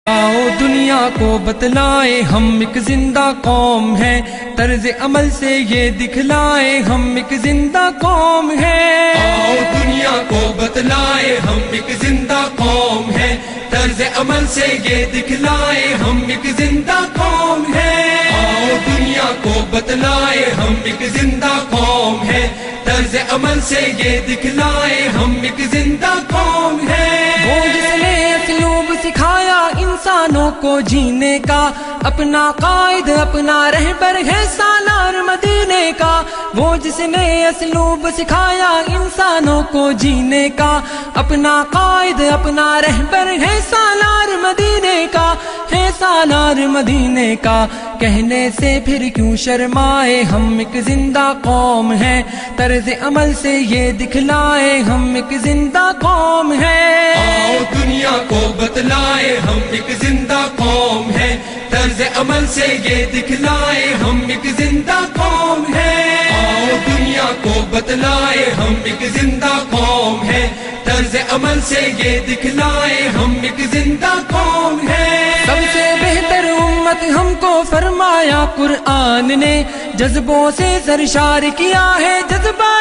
آؤ دنیا کو بتلائیں ہم ایک زندہ قوم ہیں، طرز عمل سے یہ دکھلائیں ہم ایک زندہ قوم ہیں۔ آؤ دنیا کو بتلائیں ہم ایک زندہ قوم ہیں، طرز عمل سے یہ دکھلائیں ہم ایک زندہ قوم ہیں۔ آؤ دنیا کو بتلائیں ہم ایک زندہ قوم ہیں، طرز عمل سے یہ دکھلائیں ہم ایک زندہ قوم ہیں۔ وہ جس نے اسلوب سکھایا انسانوں کو جینے کا، اپنا قائد اپنا رہبر ہے سالار مدینے کا۔ وہ جس نے اسلوب سکھایا انسانوں کو جینے کا، اپنا قائد اپنا رہبر ہے سالار مدینے کا، ہے سالار مدینے کا۔ کہنے سے پھر کیوں شرمائے ہم ایک زندہ قوم ہیں، طرز عمل سے یہ دکھلائے ہم ایک زندہ قوم ہیں۔ آؤ دنیا کو بتلائیں ہم ایک زندہ قوم ہیں، طرز عمل سے یہ دکھلائیں ہم ایک زندہ قوم ہیں۔ آؤ دنیا کو بتلائیں ہم ایک زندہ قوم ہیں، طرز عمل سے یہ دکھلائیں ہم ایک زندہ قوم ہیں۔ سب سے بہتر امت ہم کو فرمایا قرآن نے، جذبوں سے سرشار کیا ہے جذبہ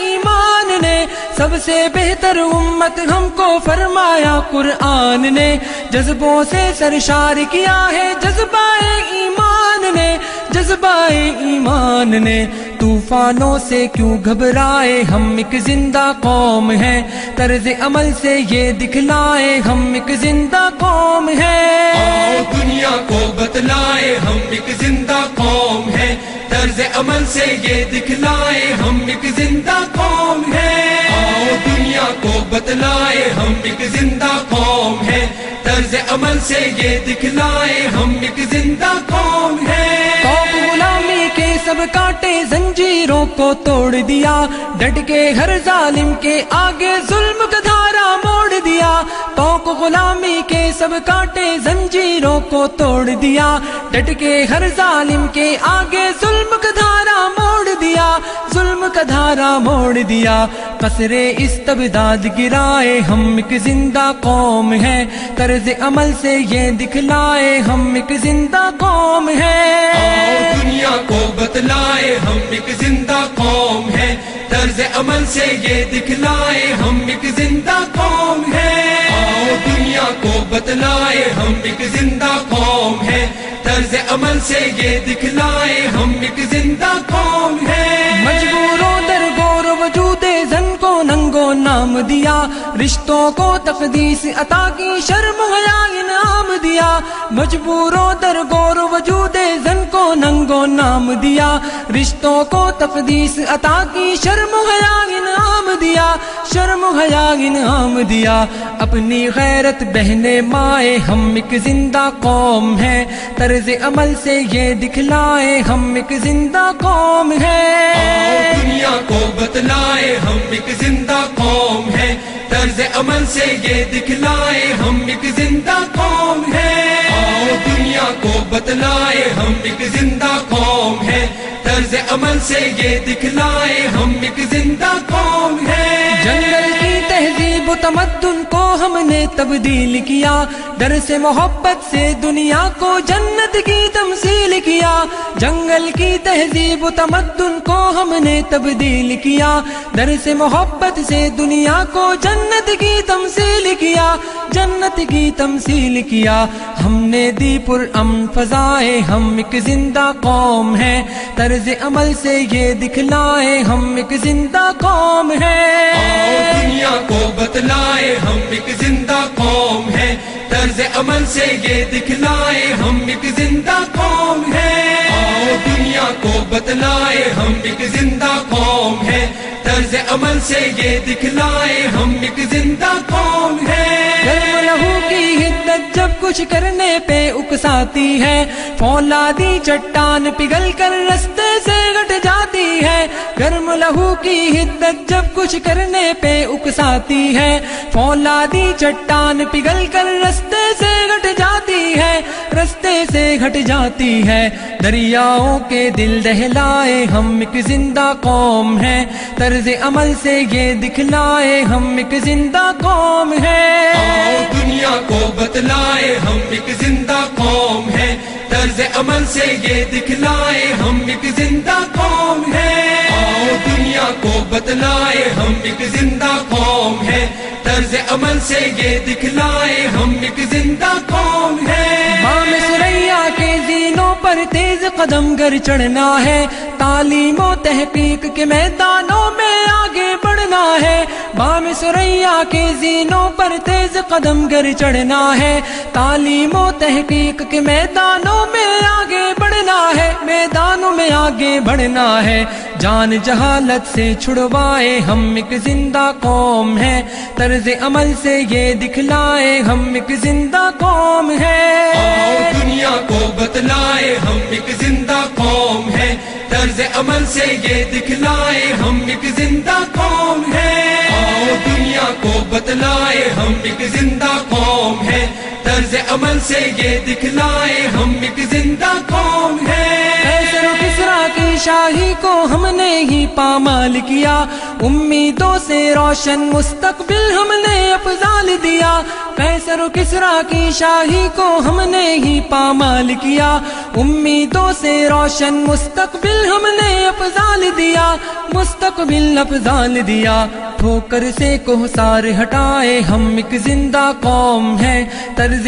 ایمان نے۔ سب سے بہتر امت ہم کو فرمایا قرآن نے، جذبوں سے سرشار کیا ہے جذبہ ایمان نے، جذبہ ایمان نے۔ طوفانوں سے کیوں گھبرائے ہم ایک زندہ قوم ہیں، طرز عمل سے یہ دکھلائے ہم ایک زندہ قوم ہیں۔ آؤ دنیا کو بتلائیں ہم ایک زندہ قوم ہیں، طرز عمل سے یہ دکھلائیں ہم ایک زندہ قوم ہیں۔ آؤ دنیا کو بتلائیں ہم ایک زندہ قوم ہیں، طرز عمل سے یہ دکھلائیں ہم ایک زندہ قوم ہیں۔ توپ غلامی کے سب کانٹے زنجیروں کو توڑ دیا، ڈٹ کے ہر ظالم کے آگے ظلم کا دھارا موڑ دیا۔ توق غلامی کے سب کانٹے زنجیروں کو توڑ دیا، ڈٹ کے ہر ظالم کے آگے ظلم کا دھارا موڑ دیا، ظلم کا دھارا موڑ دیا۔ قصر استبداد گرائے ہم ایک زندہ قوم ہیں، طرز عمل سے یہ دکھلائے ہم ایک زندہ قوم ہیں۔ آؤ دنیا کو بتلائیں ہم ایک زندہ قوم ہیں، طرز عمل سے یہ دکھلائیں ہم ایک زندہ قوم ہیں۔ آؤ دنیا کو بتلائیں ہم ایک زندہ قوم ہیں، طرز عمل سے یہ دکھلائیں ہم ایک زندہ قوم ہیں۔ مجبوروں در گور وجود زن کو ننگو نام دیا، رشتوں کو تقدیس عطا کی شرم حیا انعام دیا۔ مجبوروں در گور وجود زن کو ننگو نام دیا، رشتوں کو تقدیس عطا کی شرم حیا انعام دیا، شرم حیا انعام دیا۔ اپنی غیرت بہنے مائے ہم ایک زندہ قوم ہیں، طرز عمل سے یہ دکھلائے ہم ایک زندہ قوم ہیں۔ آؤ دنیا کو بتلائیں ہم ایک زندہ قوم ہیں، طرز عمل سے یہ دکھلائیں ہم ایک زندہ قوم ہیں۔ آؤ دنیا کو بتلائیں ہم ایک زندہ قوم ہیں، طرز عمل سے یہ دکھلائیں ہم ایک زندہ قوم ہیں۔ جنگل کی تہذیب و تمدن کو ہم نے تبدیل کیا، ڈر سے محبت سے دنیا کو جنت کی تمثیل کیا۔ جنگل کی تہذیب و تمدن کو ہم نے تبدیل کیا، ڈر سے محبت سے دنیا کو جنت کی تمثیل کیا، جنت کی تمثیل کیا۔ ہم نے دی پر امن فضائیں ہم ایک زندہ قوم ہیں، طرز عمل سے یہ دکھلائیں ہم ایک زندہ قوم ہیں۔ آؤ دنیا کو بتلائیں ہم ایک زندہ قوم ہیں، طرز عمل سے یہ دکھلائیں ہم ایک زندہ قوم ہیں۔ آؤ دنیا کو بتلائیں ہم ایک زندہ قوم ہیں، طرز عمل سے یہ دکھلائیں ہم ایک زندہ قوم ہیں۔ گرم لہو کی حدت جب کچھ کرنے پہ اکساتی ہے، فولادی چٹان پگھل کر رستے سے گٹ جاتی ہے۔ گرم لہو کی حدت جب کچھ کرنے پہ اکساتی ہے، فولادی چٹان پگھل کر رستے سے گٹ جاتی ہے، رستے سے ہٹ جاتی ہے، دریاؤں کے دل دہلائے ہم ایک زندہ قوم ہیں، طرز عمل سے یہ دکھلائے ہم ایک زندہ قوم ہیں۔ آؤ دنیا کو بتلائے ہم ایک زندہ قوم ہیں، طرز عمل سے یہ دکھلائے ہم ایک زندہ قوم ہیں۔ آؤ دنیا کو بتلائے ہم ایک زندہ قوم ہیں، طرز عمل سے یہ دکھلائے ہم ایک زندہ قوم ہیں۔ بام ثریا کے زینوں پر تیز قدم گر چڑھنا ہے، تعلیم و تحقیق کے میدانوں میں آگے بڑھنا ہے۔ بام ثریا کے زینوں پر تیز قدم گر چڑھنا ہے، تعلیم و تحقیق کے میدانوں میں آگے بڑھنا ہے، میدانوں میں آگے بڑھنا ہے۔ جان جہالت سے چھڑوائے ہم ایک زندہ قوم ہیں، طرز عمل سے یہ دکھلائے ہم ایک زندہ قوم ہیں۔ آؤ دنیا کو بتلائے ہم ایک زندہ قوم ہیں، طرز عمل سے یہ دکھلائے ہم ایک زندہ قوم ہیں۔ آؤ دنیا کو بتلائے ہم ایک زندہ قوم ہیں، طرز عمل سے یہ دکھلائے ہم ایک زندہ قوم ہیں۔ قیصر و کسریٰ کی شاہی کو ہم نے ہی پامال کیا، امیدوں سے روشن مستقبل ہم نے افضال دیا۔ قیصر و کسریٰ کی شاہی کو ہم نے ہی پامال کیا، امیدوں سے روشن مستقبل ہم نے افضال دیا، مستقبل افضال دیا۔ ٹھوکر سے کوہسار ہٹائے ہم ایک زندہ قوم ہیں، طرز